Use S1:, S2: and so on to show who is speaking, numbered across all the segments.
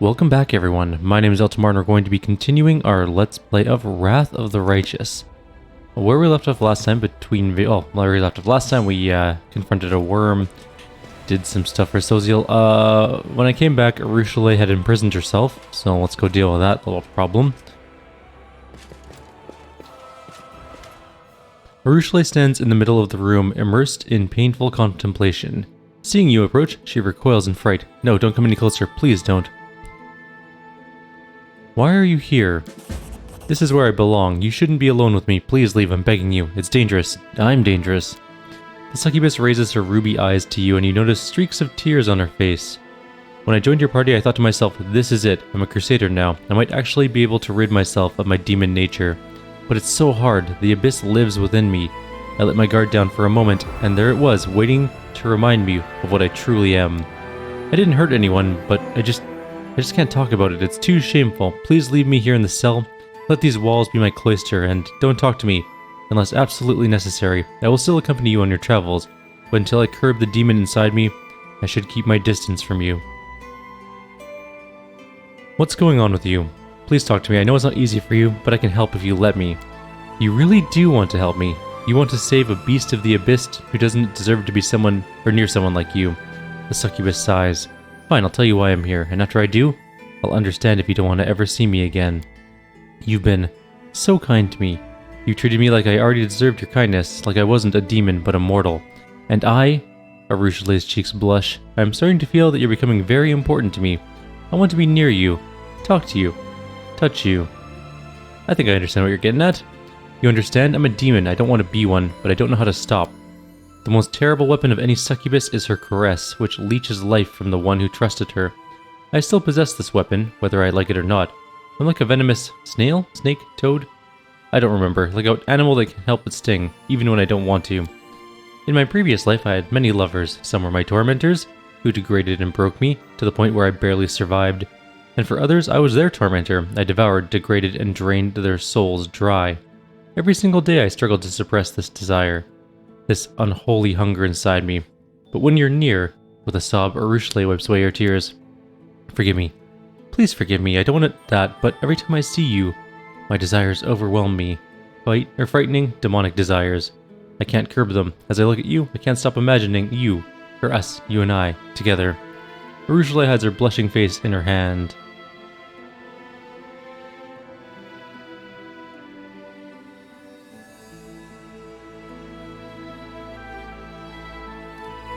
S1: Welcome back everyone, my name is Eltimar and we're going to be continuing our Let's Play of Wrath of the Righteous. Where we left off last time we confronted a worm, did some stuff for Soziel. When I came back, Arushale had imprisoned herself, so let's go deal with that little problem. Arushale stands in the middle of the room, immersed in painful contemplation. Seeing you approach, she recoils in fright. No, don't come any closer, please don't. Why are you here? This is where I belong. You shouldn't be alone with me. Please leave, I'm begging you. It's dangerous. I'm dangerous. The succubus raises her ruby eyes to you and you notice streaks of tears on her face. When I joined your party, I thought to myself, this is it. I'm a crusader now. I might actually be able to rid myself of my demon nature. But it's so hard. The abyss lives within me. I let my guard down for a moment, and there it was, waiting to remind me of what I truly am. I didn't hurt anyone, but I just can't talk about it. It's too shameful. Please leave me here in the cell. Let these walls be my cloister, and don't talk to me, unless absolutely necessary. I will still accompany you on your travels, but until I curb the demon inside me, I should keep my distance from you. What's going on with you? Please talk to me. I know it's not easy for you, but I can help if you let me. You really do want to help me. You want to save a beast of the abyss who doesn't deserve to be someone or near someone like you. The succubus sighs. Fine, I'll tell you why I'm here, and after I do, I'll understand if you don't want to ever see me again. You've been so kind to me. You treated me like I already deserved your kindness, like I wasn't a demon but a mortal. And Arushale's cheeks blush, I'm starting to feel that you're becoming very important to me. I want to be near you, talk to you, touch you. I think I understand what you're getting at. You understand? I'm a demon, I don't want to be one, but I don't know how to stop. The most terrible weapon of any succubus is her caress, which leeches life from the one who trusted her. I still possess this weapon, whether I like it or not. I'm like a venomous snail? Snake? Toad? I don't remember. Like an animal that can help but sting, even when I don't want to. In my previous life, I had many lovers. Some were my tormentors, who degraded and broke me, to the point where I barely survived. And for others, I was their tormentor. I devoured, degraded, and drained their souls dry. Every single day I struggled to suppress this desire. This unholy hunger inside me. But when you're near, with a sob, Arushale wipes away her tears. Forgive me. Please forgive me, I don't want that, but every time I see you, my desires overwhelm me. Frightening, demonic desires. I can't curb them. As I look at you, I can't stop imagining you, or us, you and I, together. Arushale hides her blushing face in her hand.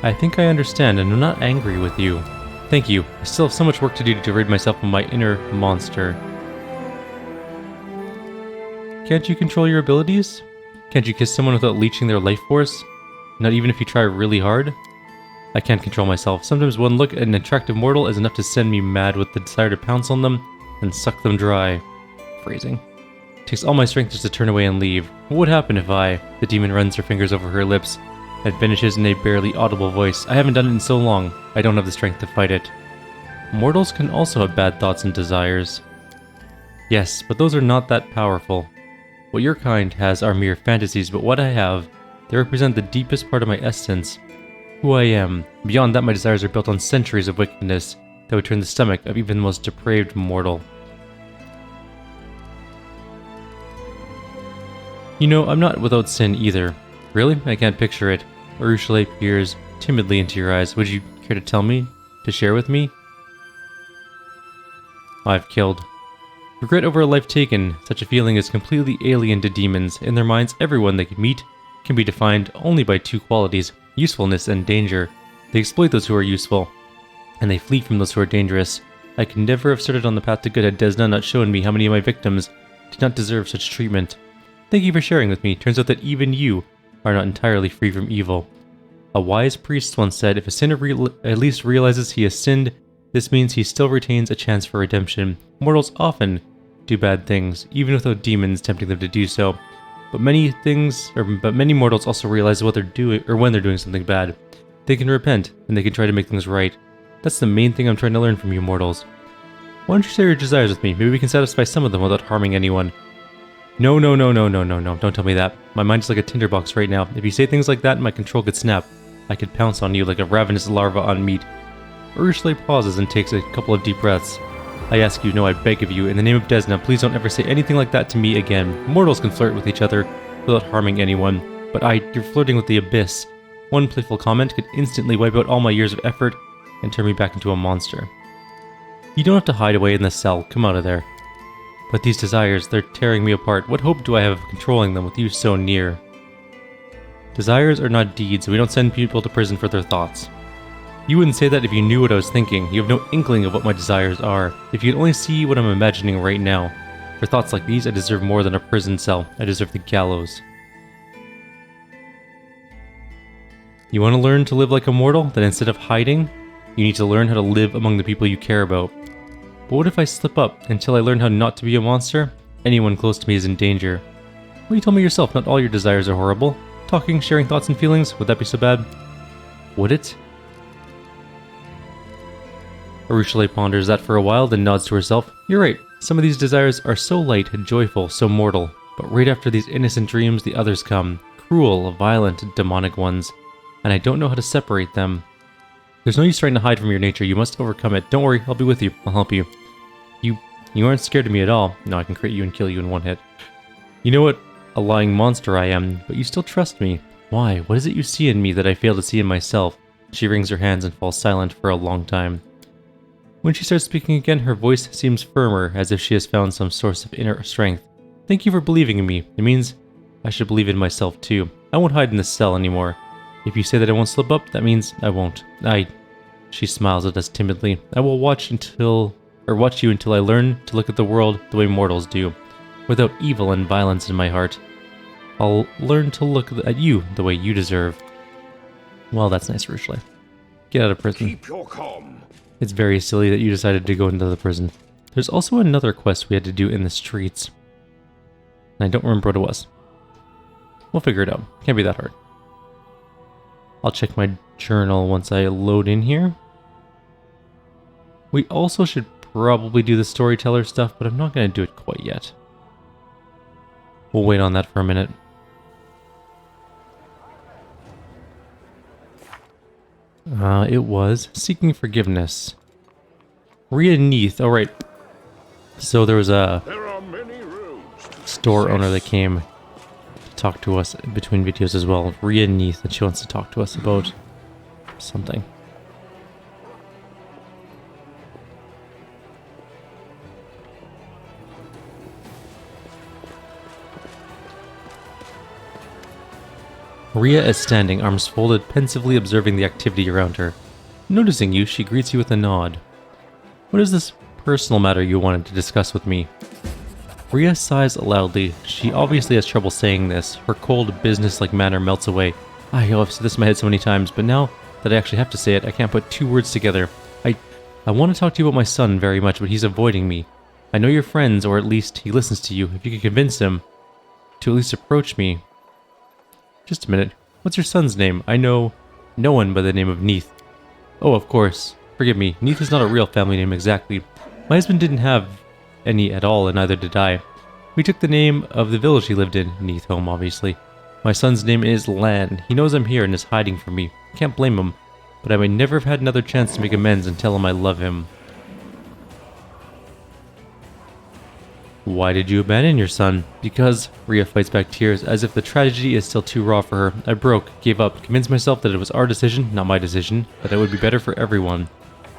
S1: I think I understand, and I'm not angry with you. Thank you. I still have so much work to do to rid myself of my inner monster. Can't you control your abilities? Can't you kiss someone without leeching their life force? Not even if you try really hard? I can't control myself. Sometimes one look at an attractive mortal is enough to send me mad with the desire to pounce on them and suck them dry. Phrasing. It takes all my strength just to turn away and leave. What would happen if The demon runs her fingers over her lips and finishes in a barely audible voice. I haven't done it in so long. I don't have the strength to fight it. Mortals can also have bad thoughts and desires. Yes, but those are not that powerful. What your kind has are mere fantasies, but what I have, they represent the deepest part of my essence. Who I am. Beyond that, my desires are built on centuries of wickedness that would turn the stomach of even the most depraved mortal. You know, I'm not without sin either. Really? I can't picture it. Arushale peers timidly into your eyes. Would you care to tell me? To share with me? I've killed. Regret over a life taken. Such a feeling is completely alien to demons. In their minds, everyone they can meet can be defined only by two qualities, usefulness and danger. They exploit those who are useful, and they flee from those who are dangerous. I could never have started on the path to good had Desna not shown me how many of my victims did not deserve such treatment. Thank you for sharing with me. Turns out that even you are not entirely free from evil. A wise priest once said, if a sinner at least realizes he has sinned, this means he still retains a chance for redemption. Mortals often do bad things, even without demons tempting them to do so. But many mortals also realize what they're doing, or when they're doing something bad. They can repent, and they can try to make things right. That's the main thing I'm trying to learn from you mortals. Why don't you share your desires with me? Maybe we can satisfy some of them without harming anyone. No, don't tell me that. My mind is like a tinderbox right now. If you say things like that, my control could snap. I could pounce on you like a ravenous larva on meat. Arushale pauses and takes a couple of deep breaths. I ask you, no, I beg of you, in the name of Desna, please don't ever say anything like that to me again. Mortals can flirt with each other without harming anyone, but you're flirting with the abyss. One playful comment could instantly wipe out all my years of effort and turn me back into a monster. You don't have to hide away in the cell, come out of there. But these desires, they're tearing me apart. What hope do I have of controlling them with you so near? Desires are not deeds, we don't send people to prison for their thoughts. You wouldn't say that if you knew what I was thinking. You have no inkling of what my desires are. If you could only see what I'm imagining right now. For thoughts like these, I deserve more than a prison cell. I deserve the gallows. You want to learn to live like a mortal? Then instead of hiding, you need to learn how to live among the people you care about. But what if I slip up until I learn how not to be a monster? Anyone close to me is in danger. Well, you told me yourself not all your desires are horrible. Talking, sharing thoughts and feelings, would that be so bad? Would it? Arushale ponders that for a while, then nods to herself. You're right, some of these desires are so light and joyful, so mortal. But right after these innocent dreams, the others come. Cruel, violent, demonic ones. And I don't know how to separate them. There's no use trying to hide from your nature, you must overcome it. Don't worry, I'll be with you, I'll help you. You aren't scared of me at all. No, I can crit you and kill you in one hit. You know what a lying monster I am, but you still trust me. Why? What is it you see in me that I fail to see in myself? She wrings her hands and falls silent for a long time. When she starts speaking again, her voice seems firmer, as if she has found some source of inner strength. Thank you for believing in me. It means I should believe in myself too. I won't hide in this cell anymore. If you say that I won't slip up, that means I won't. She smiles at us timidly. I will watch you until I learn to look at the world the way mortals do, without evil and violence in my heart. I'll learn to look at you the way you deserve. Well, that's nice, Arushale. Get out of prison.
S2: Keep your calm.
S1: It's very silly that you decided to go into the prison. There's also another quest we had to do in the streets. And I don't remember what it was. We'll figure it out. Can't be that hard. I'll check my journal once I load in here. We also should probably do the storyteller stuff, but I'm not going to do it quite yet. We'll wait on that for a minute. It was Seeking Forgiveness. Rhea Neath, oh right. So there was a store owner that came to talk to us between videos as well. Rhea Neath, and she wants to talk to us about something. Rhea is standing, arms folded, pensively observing the activity around her. Noticing you, she greets you with a nod. What is this personal matter you wanted to discuss with me? Rhea sighs loudly. She obviously has trouble saying this. Her cold, business-like manner melts away. I've said this in my head so many times, but now that I actually have to say it, I can't put two words together. I want to talk to you about my son very much, but he's avoiding me. I know you're friends, or at least he listens to you. If you could convince him to at least approach me. Just a minute. What's your son's name? I know no one by the name of Neath. Oh, of course. Forgive me. Neath is not a real family name exactly. My husband didn't have any at all, and neither did I. We took the name of the village he lived in, Neath home, obviously. My son's name is Lan. He knows I'm here and is hiding from me. Can't blame him, but I may never have had another chance to make amends and tell him I love him. Why did you abandon your son? Because, Rhea fights back tears, as if the tragedy is still too raw for her. I broke, gave up, convinced myself that it was our decision, not my decision, that it would be better for everyone.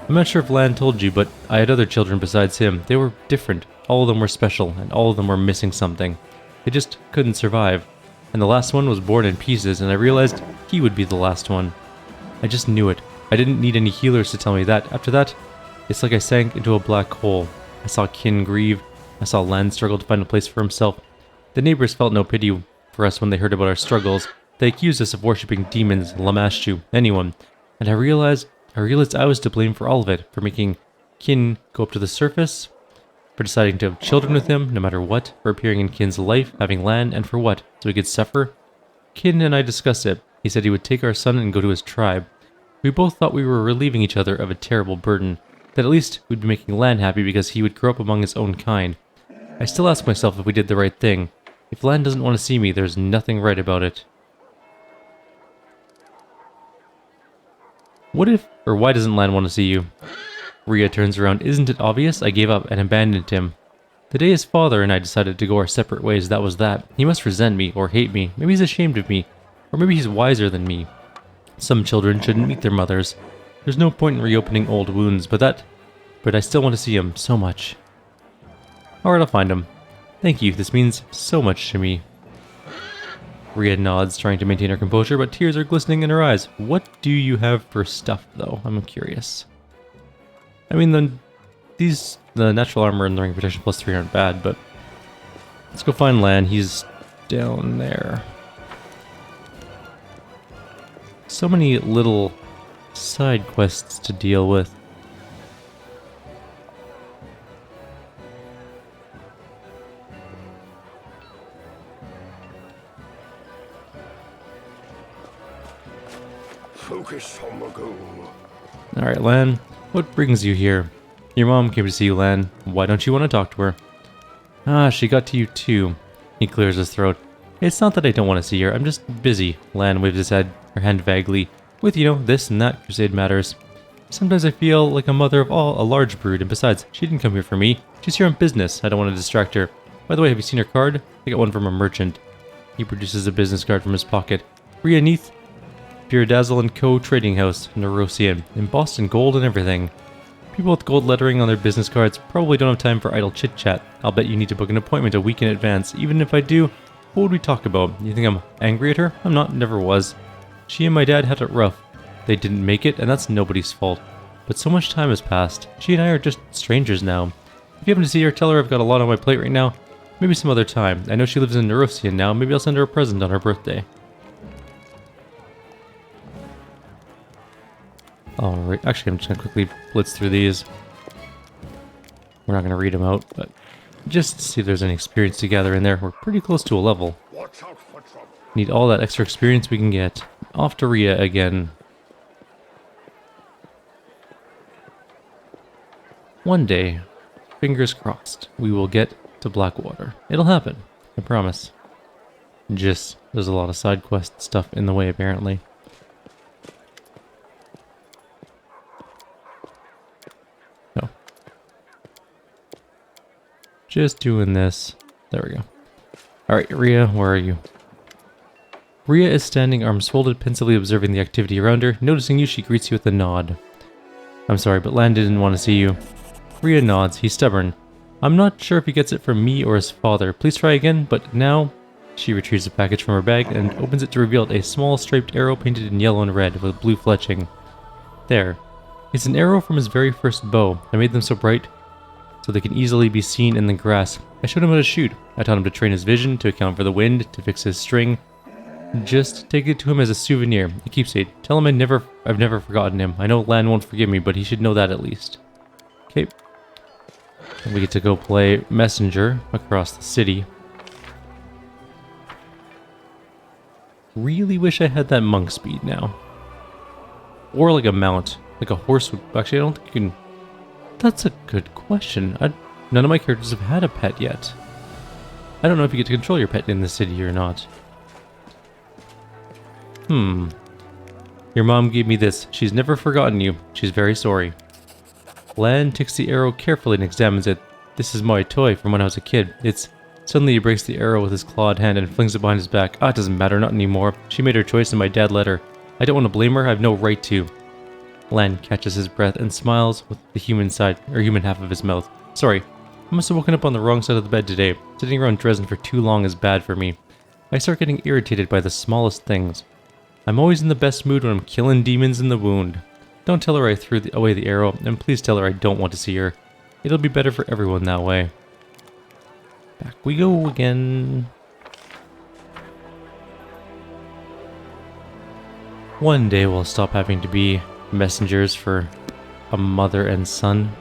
S1: I'm not sure if Lan told you, but I had other children besides him. They were different. All of them were special, and all of them were missing something. They just couldn't survive. And the last one was born in pieces, and I realized he would be the last one. I just knew it. I didn't need any healers to tell me that. After that, it's like I sank into a black hole. I saw kin grieve. I saw Lan struggle to find a place for himself. The neighbors felt no pity for us when they heard about our struggles. They accused us of worshipping demons, Lamashtu, anyone. And I realized I was to blame for all of it, for making kin go up to the surface, for deciding to have children with him, no matter what, for appearing in kin's life, having Lan, and for what? So he could suffer? Kin and I discussed it. He said he would take our son and go to his tribe. We both thought we were relieving each other of a terrible burden, that at least we'd be making Lan happy because he would grow up among his own kind. I still ask myself if we did the right thing. If Lan doesn't want to see me, there's nothing right about it. Why doesn't Lan want to see you? Rhea turns around. Isn't it obvious? I gave up and abandoned him. The day his father and I decided to go our separate ways, that was that. He must resent me or hate me. Maybe he's ashamed of me. Or maybe he's wiser than me. Some children shouldn't meet their mothers. There's no point in reopening old wounds, but I still want to see him so much. Alright, I'll find him. Thank you, this means so much to me. Rhea nods, trying to maintain her composure, but tears are glistening in her eyes. What do you have for stuff, though? I'm curious. I mean, the natural armor and the ring protection plus 3 aren't bad, but let's go find Lan. He's down there. So many little side quests to deal with.
S2: Focus on the goal.
S1: Alright, Lan, what brings you here? Your mom came to see you, Lan. Why don't you want to talk to her? Ah, she got to you too. He clears his throat. It's not that I don't want to see her, I'm just busy. Lan waves his head, her hand vaguely, with, this and that crusade matters. Sometimes I feel like a mother of all, a large brood, and besides, she didn't come here for me. She's here on business, I don't want to distract her. By the way, have you seen her card? I got one from a merchant. He produces a business card from his pocket. Rhea Neath, Dazzle & Co. Trading House, Neurosian, embossed in gold and everything. People with gold lettering on their business cards probably don't have time for idle chit-chat. I'll bet you need to book an appointment a week in advance. Even if I do, what would we talk about? You think I'm angry at her? I'm not, never was. She and my dad had it rough. They didn't make it, and that's nobody's fault. But so much time has passed. She and I are just strangers now. If you happen to see her, tell her I've got a lot on my plate right now. Maybe some other time. I know she lives in Neurosian now. Maybe I'll send her a present on her birthday. Alright, actually I'm just going to quickly blitz through these. We're not going to read them out, but just to see if there's any experience to gather in there. We're pretty close to a level.
S2: Watch out for trouble.
S1: Need all that extra experience we can get. Off to Rhea again. One day, fingers crossed, we will get to Blackwater. It'll happen, I promise. Just, there's a lot of side quest stuff in the way apparently. No. Just doing this. There we go. Alright, Rhea, where are you? Rhea is standing, arms folded, pensively observing the activity around her. Noticing you, she greets you with a nod. I'm sorry, but Lan didn't want to see you. Rhea nods. He's stubborn. I'm not sure if he gets it from me or his father. Please try again, but now... She retrieves a package from her bag and opens it to reveal a small striped arrow painted in yellow and red with blue fletching. There. It's an arrow from his very first bow. I made them so bright so they can easily be seen in the grass. I showed him how to shoot. I taught him to train his vision, to account for the wind, to fix his string. Just take it to him as a souvenir, a keepsake. Tell him I've never forgotten him. I know Lan won't forgive me, but he should know that at least. Okay. And we get to go play messenger across the city. Really wish I had that monk speed now. Or like a mount. Like a horse would... Actually, I don't think you can... That's a good question. None of my characters have had a pet yet. I don't know if you get to control your pet in the city or not. Your mom gave me this. She's never forgotten you. She's very sorry. Lan takes the arrow carefully and examines it. This is my toy from when I was a kid. Suddenly he breaks the arrow with his clawed hand and flings it behind his back. Ah, it doesn't matter, not anymore. She made her choice and my dad let her. I don't want to blame her, I have no right to. Lan catches his breath and smiles with the human half of his mouth. Sorry, I must have woken up on the wrong side of the bed today. Sitting around Dresden for too long is bad for me. I start getting irritated by the smallest things. I'm always in the best mood when I'm killing demons in the wound. Don't tell her I threw away the arrow, and please tell her I don't want to see her. It'll be better for everyone that way. Back we go again. One day we'll stop having to be messengers for a mother and son.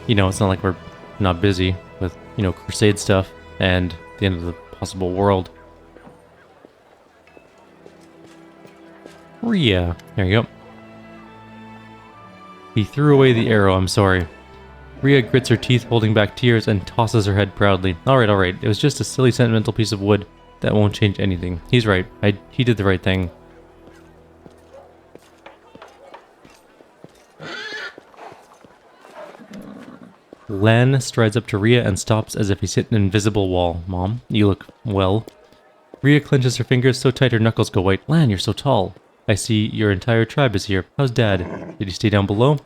S1: It's not like we're not busy with, crusade stuff and the end of the possible world. Rhea. There you go. He threw away the arrow, I'm sorry. Rhea grits her teeth, holding back tears, and tosses her head proudly. Alright. It was just a silly sentimental piece of wood. That won't change anything. He's right. He did the right thing. Lan strides up to Rhea and stops as if he's hit an invisible wall. Mom, you look well. Rhea clenches her fingers so tight her knuckles go white. Lan, you're so tall. I see your entire tribe is here. How's Dad? Did he stay down below?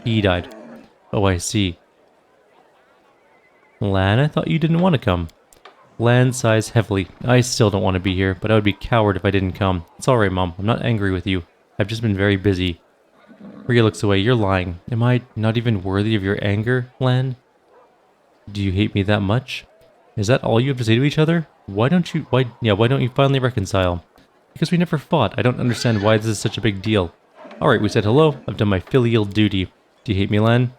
S1: He died. Oh, I see. Lan, I thought you didn't want to come. Lan sighs heavily. I still don't want to be here, but I would be a coward if I didn't come. It's alright, Mom. I'm not angry with you. I've just been very busy. Rhea looks away. You're lying. Am I not even worthy of your anger, Lan? Do you hate me that much? Is that all you have to say to each other? Why don't you finally reconcile? Because we never fought. I don't understand why this is such a big deal. Alright, we said hello. I've done my filial duty. Do you hate me, Lan?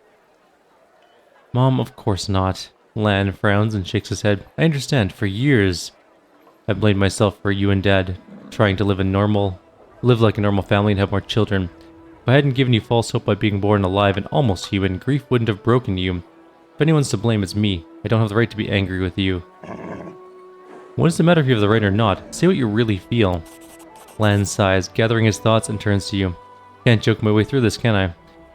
S1: Mom, of course not. Lan frowns and shakes his head. I understand. For years, I blamed myself for you and Dad trying to live like a normal family and have more children. If I hadn't given you false hope by being born alive and almost human, grief wouldn't have broken you. If anyone's to blame, it's me. I don't have the right to be angry with you. What does it matter if you have the right or not? Say what you really feel. Lan sighs, gathering his thoughts, and turns to you. Can't joke my way through this, can I? Do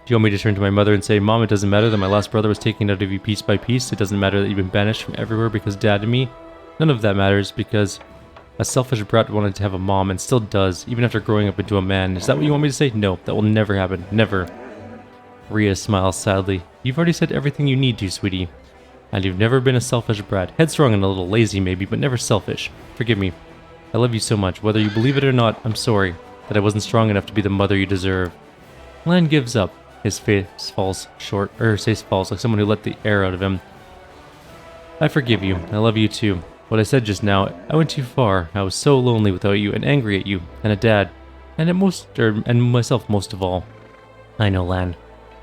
S1: you want me to turn to my mother and say, Mom, it doesn't matter that my last brother was taken out of you piece by piece. It doesn't matter that you've been banished from everywhere because Dad and me. None of that matters because a selfish brat wanted to have a mom and still does, even after growing up into a man. Is that what you want me to say? No, that will never happen. Never. Rhea smiles sadly. You've already said everything you need to, sweetie. And you've never been a selfish brat. Headstrong and a little lazy maybe, but never selfish. Forgive me. I love you so much. Whether you believe it or not, I'm sorry that I wasn't strong enough to be the mother you deserve. Lan gives up. His face falls like someone who let the air out of him. I forgive you. I love you too. What I said just now, I went too far. I was so lonely without you and angry at you and at Dad and myself most of all. I know, Lan.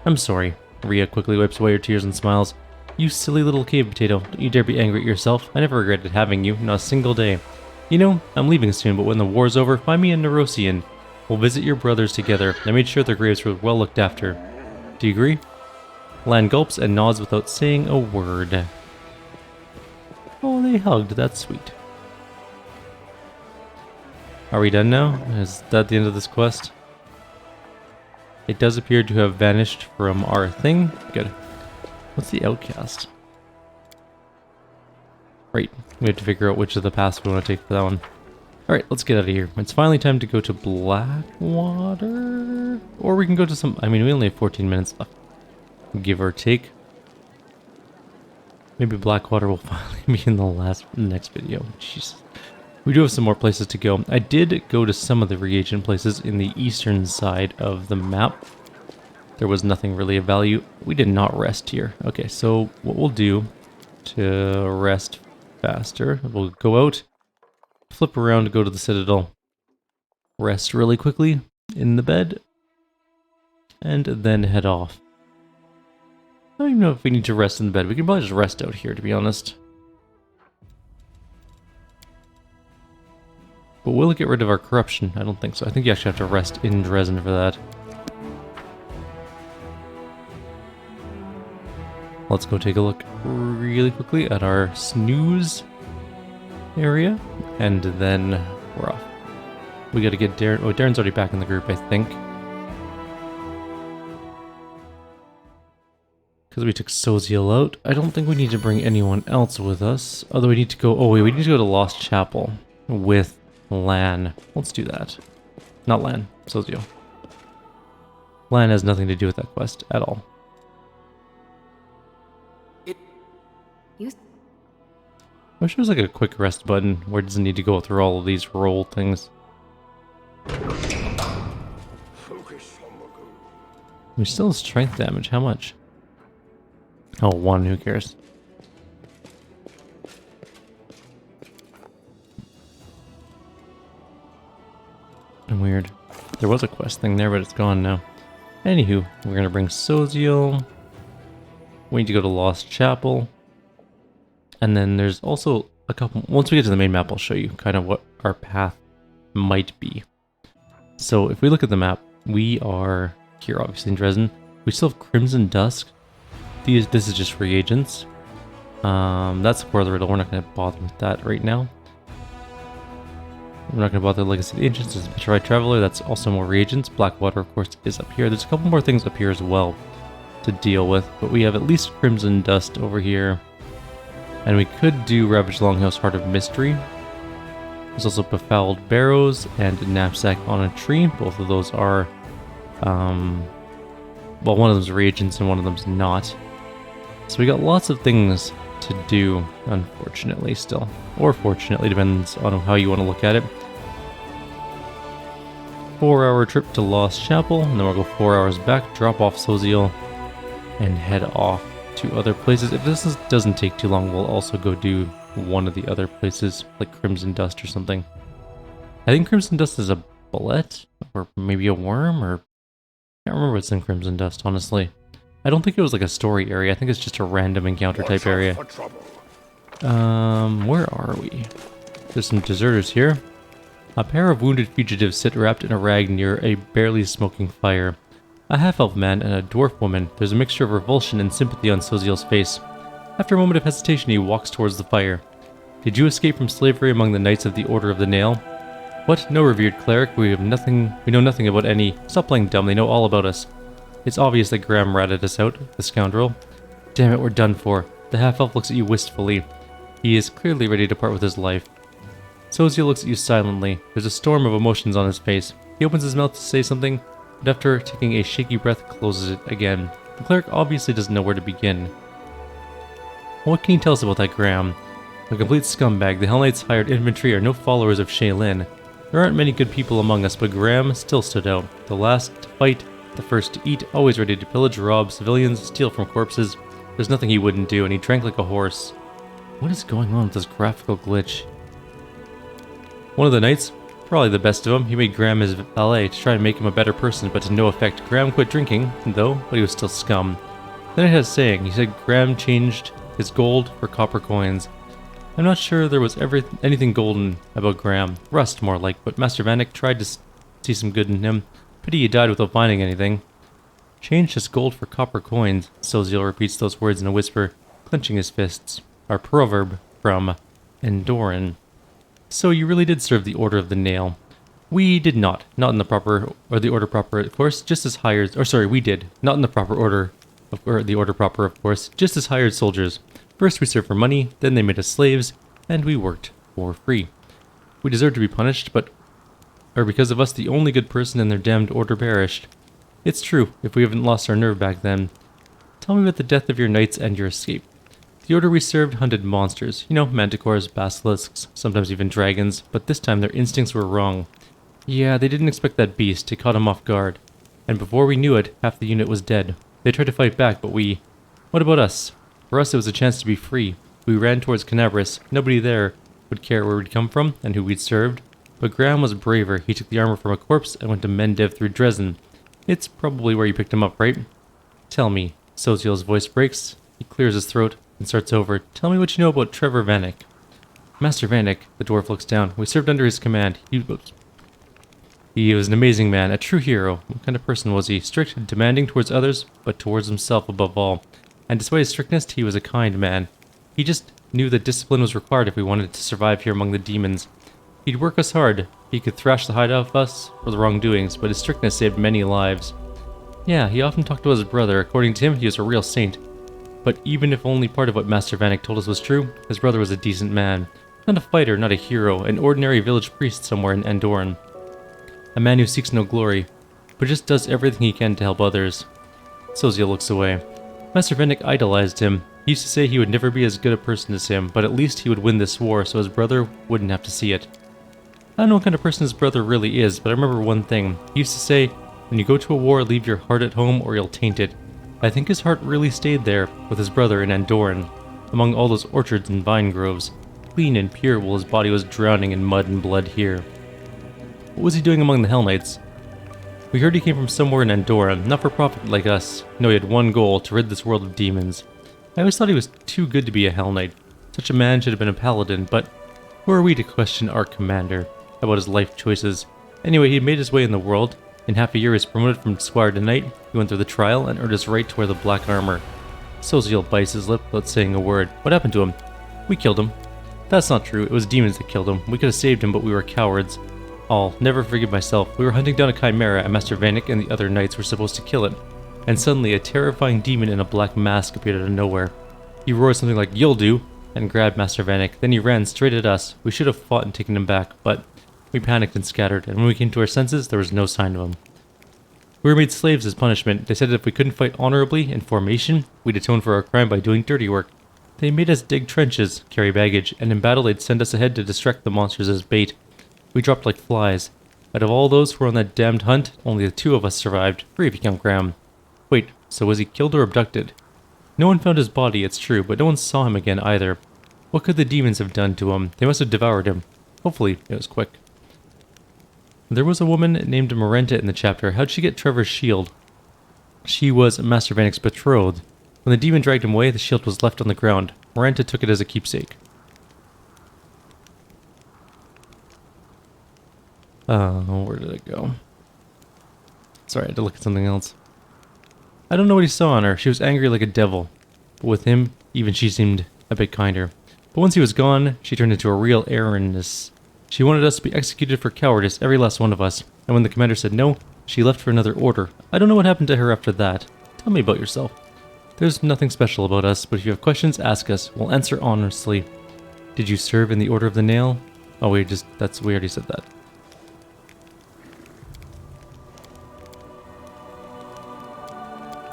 S1: I'm sorry. Rhea quickly wipes away her tears and smiles. You silly little cave potato. Don't you dare be angry at yourself. I never regretted having you, not a single day. You know, I'm leaving soon, but when the war's over, find me in Nerosian. We'll visit your brothers together. I made sure their graves were well looked after. Do you agree? Lan gulps and nods without saying a word. Oh, they hugged. That's sweet. Are we done now? Is that the end of this quest? It does appear to have vanished from our thing. Good. What's the outcast? Right. We have to figure out which of the paths we want to take for that one. Alright, let's get out of here. It's finally time to go to Blackwater. Or we can go to some... I mean, we only have 14 minutes left. Give or take. Maybe Blackwater will finally be in the next video. Jesus. We do have some more places to go. I did go to some of the reagent places in the eastern side of the map. There was nothing really of value. We did not rest here. Okay, so what we'll do to rest faster, we'll go out, flip around, go to the Citadel, rest really quickly in the bed, and then head off. I don't even know if we need to rest in the bed. We can probably just rest out here, to be honest. But will it get rid of our corruption? I don't think so. I think you actually have to rest in Dresden for that. Let's go take a look really quickly at our snooze area, and then we're off. We gotta get Darren. Oh, Darren's already back in the group, I think. Because we took Soziel out. I don't think we need to bring anyone else with us. Although we need to go... Oh wait, we need to go to Lost Chapel with Lan. Let's do that. Not Lan, Soziel. Lan has nothing to do with that quest at all. I wish there was like a quick rest button where it doesn't need to go through all of these roll things. We still have strength damage. How much? Oh, 1. Who cares? Weird. There was a quest thing there, but it's gone now. Anywho, we're gonna bring Soziel. We need to go to Lost Chapel. And then there's also a couple... Once we get to the main map, I'll show you kind of what our path might be. So if we look at the map, we are here, obviously, in Dresden. We still have Crimson Dusk. This is just reagents. That's further riddle. We're not going to bother with that right now. We're not going to bother with Legacy of the Ancients. There's a Petrified Traveler. That's also more reagents. Blackwater, of course, is up here. There's a couple more things up here as well to deal with, but we have at least Crimson Dust over here. And we could do Ravaged Longhouse Heart of Mystery. There's also Befouled Barrows and Knapsack on a Tree. Both of those are, well, one of them's reagents and one of them's not. So we got lots of things to do, unfortunately, still. Or fortunately, depends on how you want to look at it. 4-hour trip to Lost Chapel, and then we'll go 4 hours back, drop off Soziel, and head off to other places. If this doesn't take too long, we'll also go do one of the other places, like Crimson Dust or something. I think Crimson Dust is a bullet, or maybe a worm, or... I can't remember what's in Crimson Dust, honestly. I don't think it was like a story area, I think it's just a random encounter type area. Where are we? There's some deserters here. A pair of wounded fugitives sit wrapped in a rag near a barely smoking fire. A half-elf man and a dwarf woman. There's a mixture of revulsion and sympathy on Soziel's face. After a moment of hesitation, he walks towards the fire. Did you escape from slavery among the Knights of the Order of the Nail? What? No, revered cleric. We know nothing about any. Stop playing dumb, they know all about us. It's obvious that Graham ratted us out, the scoundrel. Damn it, we're done for. The half-elf looks at you wistfully. He is clearly ready to part with his life. Soziel looks at you silently. There's a storm of emotions on his face. He opens his mouth to say something, but after taking a shaky breath, closes it again. The cleric obviously doesn't know where to begin. What can you tell us about that Graham? A complete scumbag, the Hell Knights hired infantry are no followers of Shaylin. There aren't many good people among us, but Graham still stood out. The last to fight, the first to eat, always ready to pillage, rob civilians, steal from corpses. There's nothing he wouldn't do, and he drank like a horse. What is going on with this graphical glitch? One of the knights, probably the best of them, he made Graham his valet to try and make him a better person, but to no effect. Graham quit drinking, though, but he was still scum. Then it has a saying. He said Graham changed his gold for copper coins. I'm not sure there was anything golden about Graham. Rust, more like, but Master Vanek tried to see some good in him. Pity he died without finding anything. Changed his gold for copper coins. Soziel repeats those words in a whisper, clenching his fists. Our proverb from Endoran. So you really did serve the Order of the Nail. We did not. Not in the proper, or the Order proper, of course, just as hired, or sorry, we did. Not in the proper order, or the Order proper, of course, just as hired soldiers. First we served for money, then they made us slaves, and we worked for free. We deserved to be punished, but because of us the only good person in their damned order perished. It's true, if we haven't lost our nerve back then. Tell me about the death of your knights and your escape. The order we served hunted monsters, you know, manticores, basilisks, sometimes even dragons, but this time their instincts were wrong. Yeah, they didn't expect that beast, it caught them off guard. And before we knew it, half the unit was dead. They tried to fight back, but we... What about us? For us it was a chance to be free. We ran towards Canabris, nobody there would care where we'd come from and who we'd served. But Graham was braver, he took the armor from a corpse and went to Mendev through Dresden. It's probably where you picked him up, right? Tell me. Soziel's voice breaks, he clears his throat and starts over. Tell me what you know about Trevor Vanek. Master Vanek, the dwarf looks down. We served under his command. He was an amazing man, a true hero. What kind of person was he? Strict, demanding towards others, but towards himself above all. And despite his strictness, he was a kind man. He just knew that discipline was required if we wanted to survive here among the demons. He'd work us hard. He could thrash the hide off us for the wrongdoings, but his strictness saved many lives. Yeah, he often talked to his brother. According to him, he was a real saint. But even if only part of what Master Vanek told us was true, his brother was a decent man. Not a fighter, not a hero, an ordinary village priest somewhere in Endoran. A man who seeks no glory, but just does everything he can to help others. Soziel looks away. Master Vanek idolized him. He used to say he would never be as good a person as him, but at least he would win this war so his brother wouldn't have to see it. I don't know what kind of person his brother really is, but I remember one thing. He used to say, when you go to a war, leave your heart at home or you'll taint it. I think his heart really stayed there, with his brother in Endoran, among all those orchards and vine groves, clean and pure while his body was drowning in mud and blood here. What was he doing among the Hell Knights? We heard he came from somewhere in Endoran, not for profit like us. No, he had one goal, to rid this world of demons. I always thought he was too good to be a Hell Knight. Such a man should have been a paladin, but who are we to question our commander about his life choices? Anyway, he had made his way in the world. In half a year, he was promoted from squire to knight. He went through the trial and earned his right to wear the black armor. Soziel bites his lip without saying a word. What happened to him? We killed him. That's not true. It was demons that killed him. We could have saved him, but we were cowards. I'll never forgive myself. We were hunting down a chimera, and Master Vanek and the other knights were supposed to kill it. and suddenly a terrifying demon in a black mask appeared out of nowhere. He roared something like, "You'll do," and grabbed Master Vanek. Then he ran straight at us. We should have fought and taken him back, but we panicked and scattered, and when we came to our senses, there was no sign of him. We were made slaves as punishment. They said that if we couldn't fight honorably in formation, we'd atone for our crime by doing dirty work. They made us dig trenches, carry baggage, and in battle they'd send us ahead to distract the monsters as bait. We dropped like flies. Out of all those who were on that damned hunt, only the 2 of us survived, 3 if you count Graham. Wait, so was he killed or abducted? No one found his body, it's true, but no one saw him again either. What could the demons have done to him? They must have devoured him. Hopefully, it was quick. There was a woman named Marenta in the chapter. How'd she get Trevor's shield? She was Master Vanek's betrothed. When the demon dragged him away, the shield was left on the ground. Marenta took it as a keepsake. Where did it go? Sorry, I had to look at something else. I don't know what he saw on her. She was angry like a devil. But with him, even she seemed a bit kinder. But once he was gone, she turned into a real errandess. She wanted us to be executed for cowardice, every last one of us. And when the commander said no, she left for another order. I don't know what happened to her after that. Tell me about yourself. There's nothing special about us, but if you have questions, ask us. We'll answer honestly. Did you serve in the Order of the Nail? Oh, we already said that.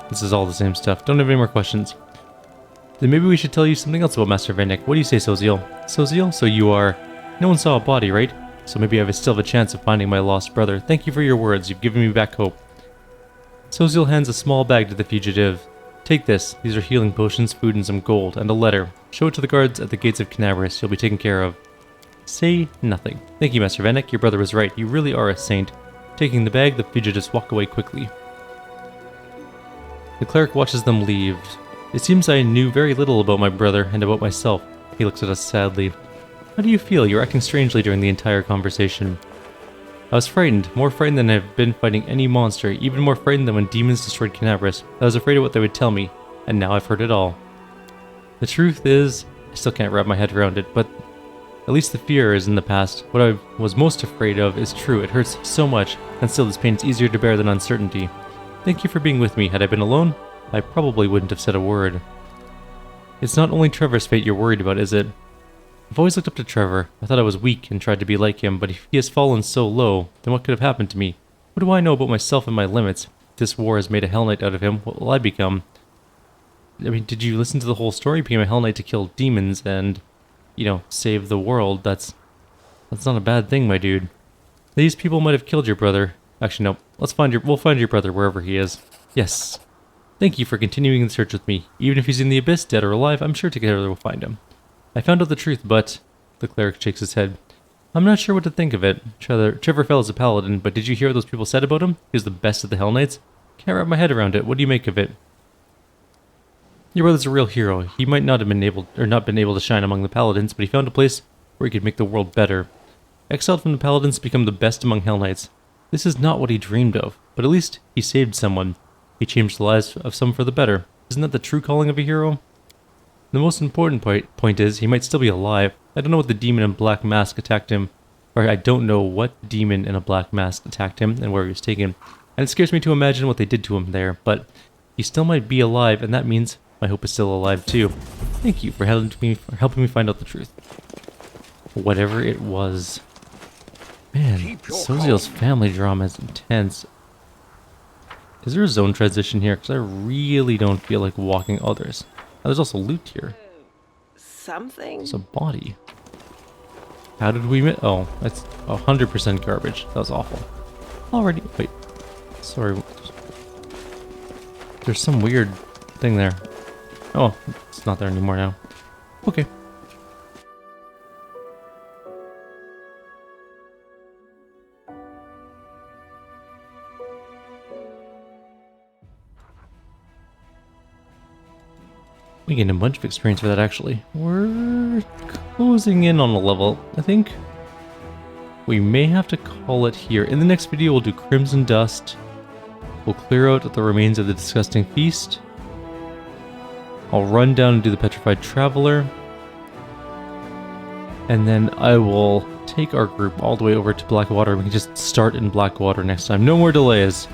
S1: This is all the same stuff. Don't have any more questions. Then maybe we should tell you something else about Master Vanek. What do you say, Soziel? Soziel? So you are... No one saw a body, right? So maybe I still have a chance of finding my lost brother. Thank you for your words. You've given me back hope. Soziel hands a small bag to the fugitive. Take this. These are healing potions, food, and some gold, and a letter. Show it to the guards at the gates of Kyrieru. You'll be taken care of. Say nothing. Thank you, Master Vanek. Your brother was right. You really are a saint. Taking the bag, the fugitives walk away quickly. The cleric watches them leave. It seems I knew very little about my brother and about myself. He looks at us sadly. How do you feel? You're acting strangely during the entire conversation. I was frightened. More frightened than I've been fighting any monster. Even more frightened than when demons destroyed Kyrieru. I was afraid of what they would tell me. And now I've heard it all. The truth is, I still can't wrap my head around it, but at least the fear is in the past. What I was most afraid of is true. It hurts so much, and still this pain is easier to bear than uncertainty. Thank you for being with me. Had I been alone, I probably wouldn't have said a word. It's not only Trevor's fate you're worried about, is it? I've always looked up to Trevor. I thought I was weak and tried to be like him, but if he has fallen so low, then what could have happened to me? What do I know about myself and my limits? If this war has made a Hell Knight out of him, what will I become? I mean, did you listen to the whole story? He became a Hell Knight to kill demons and, save the world. That's not a bad thing, my dude. These people might have killed your brother. Actually, no. We'll find your brother wherever he is. Yes. Thank you for continuing the search with me. Even if he's in the abyss, dead or alive, I'm sure together we'll find him. I found out the truth, but... The cleric shakes his head. I'm not sure what to think of it. Trevor fell as a paladin, but did you hear what those people said about him? He was the best of the Hell Knights? Can't wrap my head around it. What do you make of it? Your brother's a real hero. He might not have been able to shine among the paladins, but he found a place where he could make the world better. Exiled from the paladins to become the best among Hell Knights. This is not what he dreamed of, but at least he saved someone. He changed the lives of some for the better. Isn't that the true calling of a hero? The most important point is, he might still be alive. I don't know what the demon in black mask attacked him, or I don't know what demon in a black mask attacked him and where he was taken. And it scares me to imagine what they did to him there, but he still might be alive, and that means my hope is still alive too. Thank you for helping me find out the truth. Whatever it was. Man, Soziel's family drama is intense. Is there a zone transition here? Because I really don't feel like walking others. Oh, there's also loot here.
S3: Something?
S1: It's a body. How did we miss? Oh, that's 100% garbage. That was awful. Already. Wait. Sorry. There's some weird thing there. Oh, it's not there anymore now. Okay. We gained a bunch of experience for that, actually. We're closing in on a level, I think. We may have to call it here. In the next video, we'll do Crimson Dust. We'll clear out the remains of the Disgusting Feast. I'll run down and do the Petrified Traveler. And then I will take our group all the way over to Blackwater. We can just start in Blackwater next time. No more delays.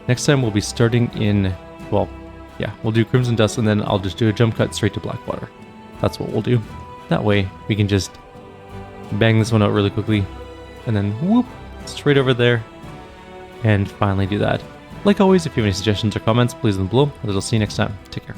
S1: Next time we'll be starting in, well, yeah, we'll do Crimson Dust and then I'll just do a jump cut straight to Blackwater. That's what we'll do. That way we can just bang this one out really quickly and then whoop, straight over there and finally do that. Like always, if you have any suggestions or comments, please leave them below. I'll see you next time. Take care.